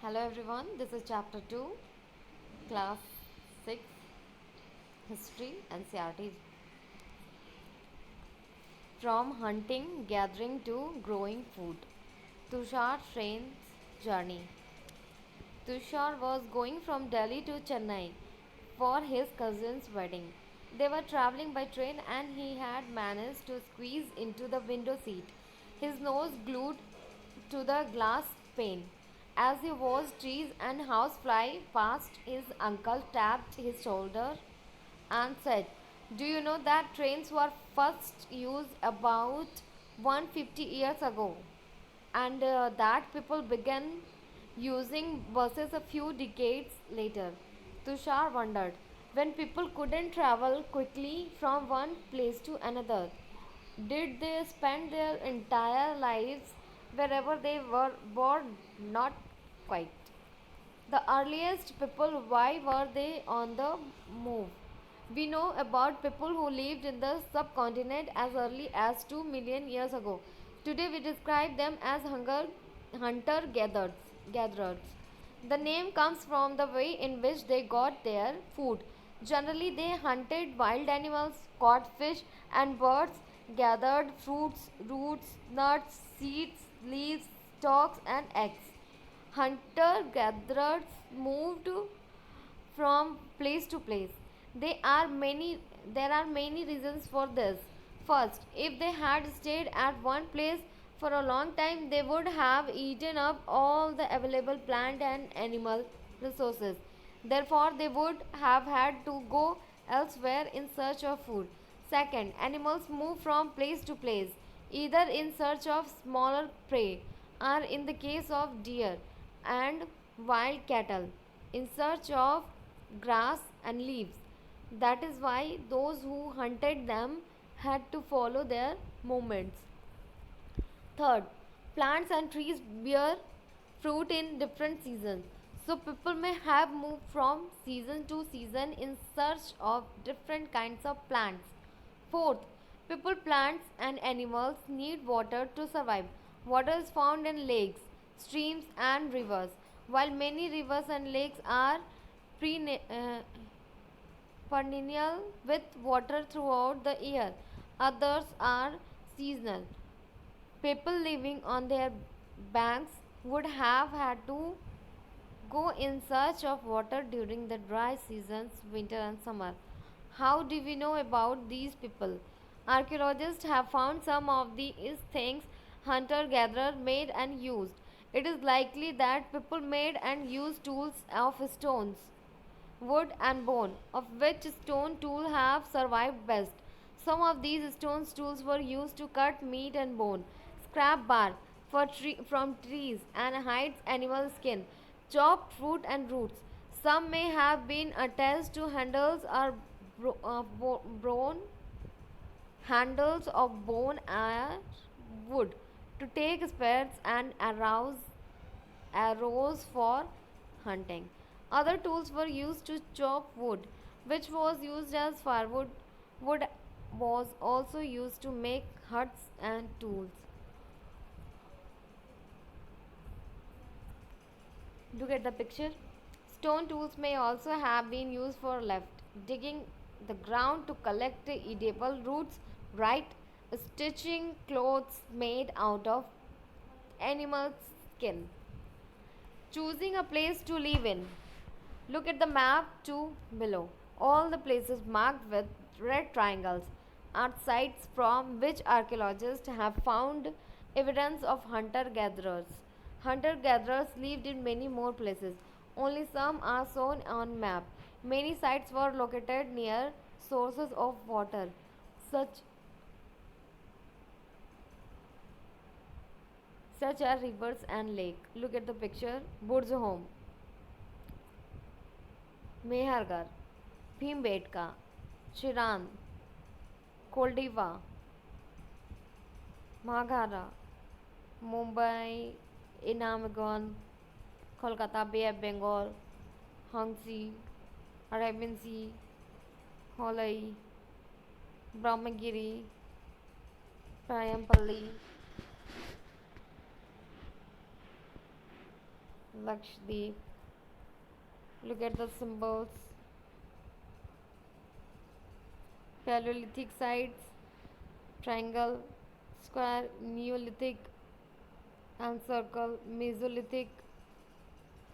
Hello everyone, this is chapter 2, class 6, history and CRT. From hunting, gathering to growing food. Tushar train's journey. Tushar was going from Delhi to Chennai for his cousin's wedding. They were traveling by train and he had managed to squeeze into the window seat, his nose glued to the glass pane. As he watched trees and house fly past, his uncle tapped his shoulder and said, "Do you know that trains were first used about 150 years ago? And that people began using buses a few decades later." Tushar wondered, when people couldn't travel quickly from one place to another, did they spend their entire lives wherever they were born? Not quite. The earliest people, why were they on the move? We know about people who lived in the subcontinent as early as 2 million years ago. Today we describe them as hunter gatherers. The name comes from the way in which they got their food. Generally, they hunted wild animals, caught fish and birds, gathered fruits, roots, nuts, seeds, leaves, stalks, and eggs. Hunter gatherers moved from place to place. There are many reasons for this. First, if they had stayed at one place for a long time, they would have eaten up all the available plant and animal resources. Therefore, they would have had to go elsewhere in search of food. Second, animals move from place to place, either in search of smaller prey, or in the case of deer and wild cattle, in search of grass and leaves. That is why those who hunted them had to follow their movements. Third, plants and trees bear fruit in different seasons. So people may have moved from season to season in search of different kinds of plants. Fourth, people, plants, and animals need water to survive. Water is found in lakes, streams, and rivers. While many rivers and lakes are pre- uh, perennial with water throughout the year, others are seasonal. People living on their banks would have had to go in search of water during the dry seasons, winter and summer. How do we know about these people? Archaeologists have found some of these things hunter gatherer made and used. It is likely that people made and used tools of stones, wood, and bone, of which stone tools have survived best. Some of these stone tools were used to cut meat and bone, scrap bark from trees, and hide animal skin, chopped fruit and roots. Some may have been attached to handles or bone handles of bone or wood to take spears and arrows for hunting. Other tools were used to chop wood, which was used as firewood. Wood was also used to make huts and tools. Look at the picture. Stone tools may also have been used for left digging the ground to collect edible roots, right stitching clothes made out of animal skin, choosing a place to live in. Look at the map too below. All the places marked with red triangles are sites from which archaeologists have found evidence of hunter gatherers. Hunter gatherers lived in many more places. Only some are shown on map. Many sites were located near sources of water, such such as rivers and lake. Look at the picture. Burj home, Mehergarh, Bhimbetka, Chiran, Koldiva, Maghara, Mumbai, Inamagon, Kolkata, Bay of Bengal, Hangzhou, Arabian Sea, Holai, Brahmagiri, Prayampalli, Lakshadweep. Look at the symbols. Paleolithic sites, triangle, square, Neolithic, and circle, Mesolithic,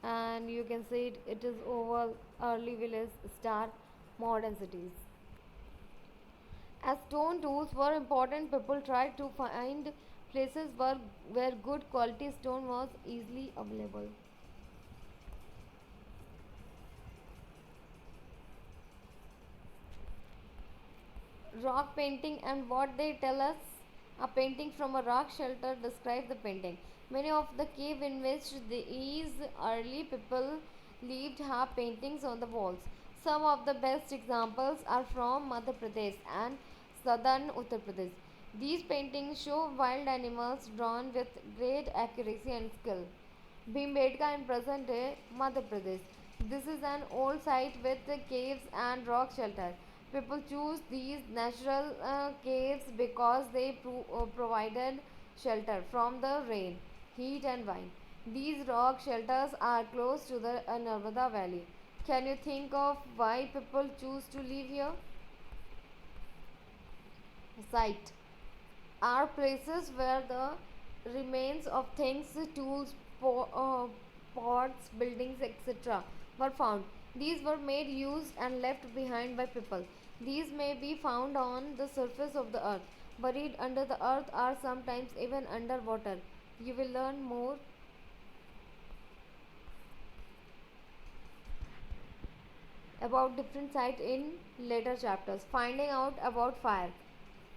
and you can see it is oval, early village, star, modern cities. As stone tools were important, people tried to find places where good quality stone was easily available. Rock painting and what they tell us. A painting from a rock shelter describes the painting. Many of the cave in which these early people lived have paintings on the walls. Some of the best examples are from Madhya Pradesh and southern Uttar Pradesh. These paintings show wild animals drawn with great accuracy and skill. Bhimbetka in present day Madhya Pradesh. This is an old site with caves and rock shelter. People choose these natural caves because they provided shelter from the rain, heat, and wind. These rock shelters are close to the Narmada Valley. Can you think of why people choose to live here? Site are places where the remains of things, tools, pots, buildings, etc. were found. These were made, used, and left behind by people. These may be found on the surface of the earth, buried under the earth, or sometimes even underwater. You will learn more about different sites in later chapters. Finding out about fire.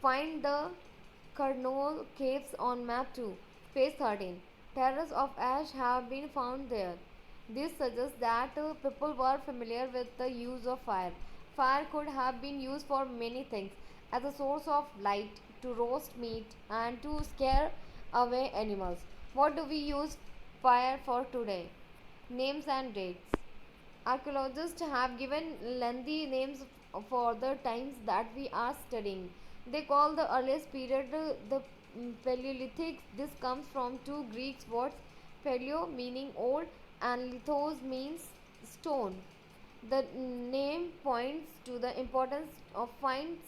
Find the Karnol Caves on map 2, page 13. Terraces of ash have been found there. This suggests that people were familiar with the use of fire. Fire could have been used for many things as a source of light, to roast meat, and to scare away animals. What do we use fire for today? Names and dates. Archaeologists have given lengthy names for the times that we are studying. They call the earliest period the Paleolithic. This comes from two Greek words, paleo meaning old and lithos means stone. The name points to the importance of finds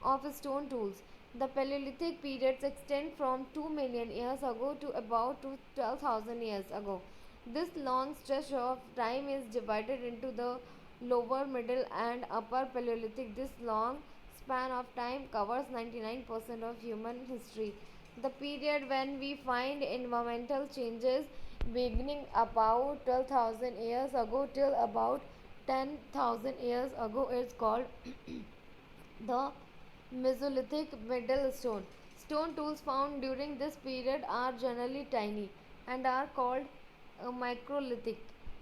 of stone tools. The Paleolithic periods extend from 2 million years ago to about 12,000 years ago. This long stretch of time is divided into the lower, middle, and upper Paleolithic. This long span of time covers 99% of human history. The period when we find environmental changes beginning about 12,000 years ago till about 10,000 years ago is called the Mesolithic middle stone. Stone tools found during this period are generally tiny and are called microlithic.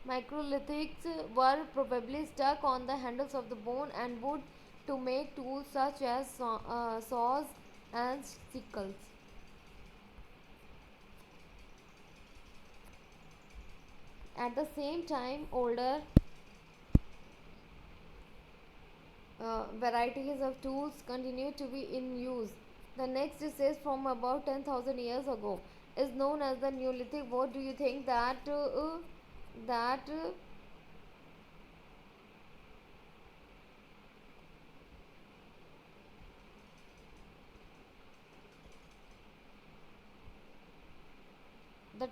Microlithics were probably stuck on the handles of the bone and wood to make tools such as saws and sickles. At the same time, older varieties of tools continue to be in use. The next says from about 10,000 years ago is known as the Neolithic. What do you think that the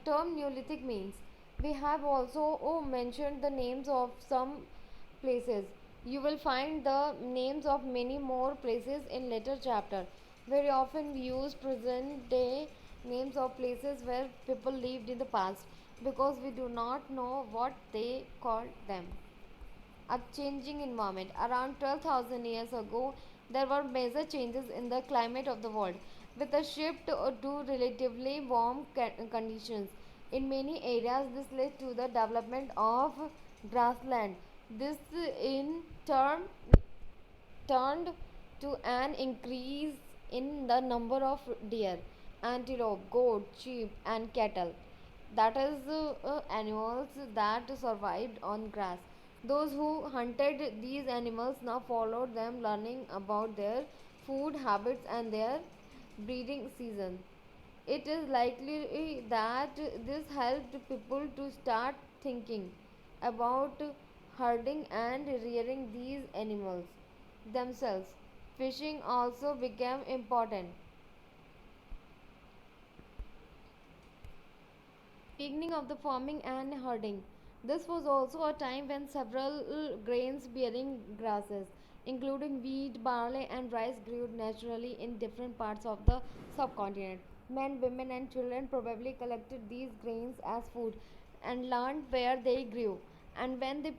term Neolithic means? We have also mentioned the names of some places. You will find the names of many more places in later chapter. Very often we use present day names of places where people lived in the past because we do not know what they called them. A changing environment. Around 12,000 years ago, there were major changes in the climate of the world, with a shift to relatively warm conditions. In many areas, this led to the development of grassland. This, in turn, turned to an increase in the number of deer, antelope, goat, sheep, and cattle. That is, animals that survived on grass. Those who hunted these animals now followed them, learning about their food habits and their breeding season. It is likely that this helped people to start thinking about herding and rearing these animals themselves. Fishing also became important. Beginning of the farming and herding. This was also a time when several grains bearing grasses, including wheat, barley, and rice, grew naturally in different parts of the subcontinent. Men, women, and children probably collected these grains as food and learned where they grew. And when they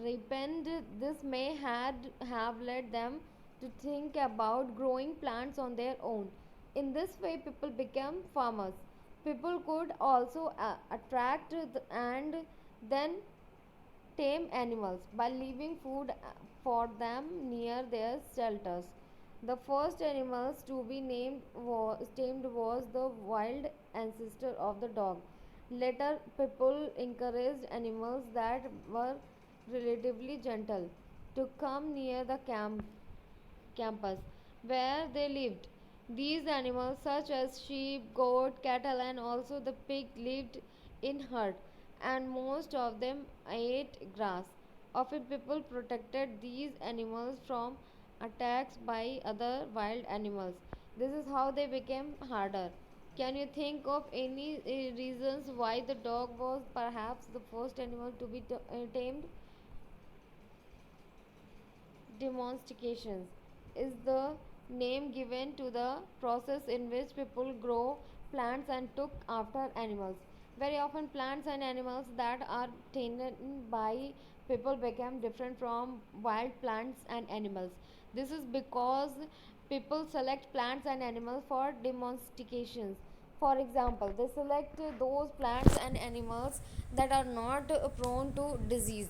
ripened, this may have led them to think about growing plants on their own. In this way, people became farmers. People could also attract and then tame animals by leaving food for them near their shelters. The first animals to be tamed was the wild ancestor of the dog. Later, people encouraged animals that were relatively gentle to come near the campus where they lived. These animals, such as sheep, goat, cattle, and also the pig, lived in herds, and most of them ate grass. Often, people protected these animals from attacks by other wild animals. This is how they became harder. Can you think of any reasons why the dog was perhaps the first animal to be tamed? Domestication is the name given to the process in which people grow plants and took after animals. Very often, plants and animals that are tamed by people become different from wild plants and animals. This is because people select plants and animals for domestication. For example, they select those plants and animals that are not prone to disease.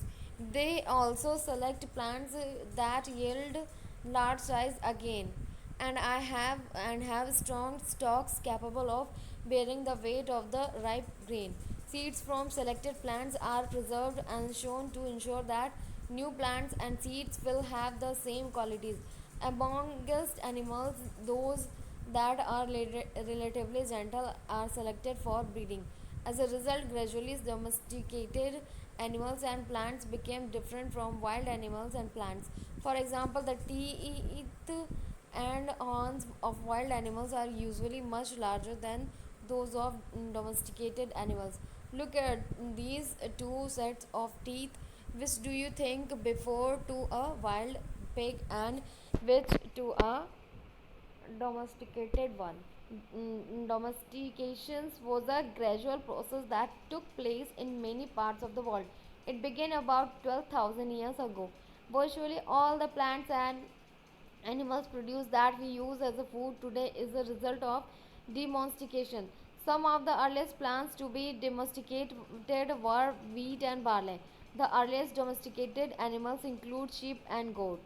They also select plants that yield large size again and have strong stalks capable of bearing the weight of the ripe grain. Seeds from selected plants are preserved and shown to ensure that new plants and seeds will have the same qualities. Amongst animals, those that are relatively gentle are selected for breeding. As a result, gradually domesticated animals and plants became different from wild animals and plants. For example, the teeth and horns of wild animals are usually much larger than those of domesticated animals. Look at these two sets of teeth. Which do you think before to a wild pig and which to a domesticated one? Domestication was a gradual process that took place in many parts of the world. It began about 12,000 years ago. Virtually all the plants and animals produced that we use as a food today is a result of domestication. Some of the earliest plants to be domesticated were wheat and barley. The earliest domesticated animals include sheep and goat.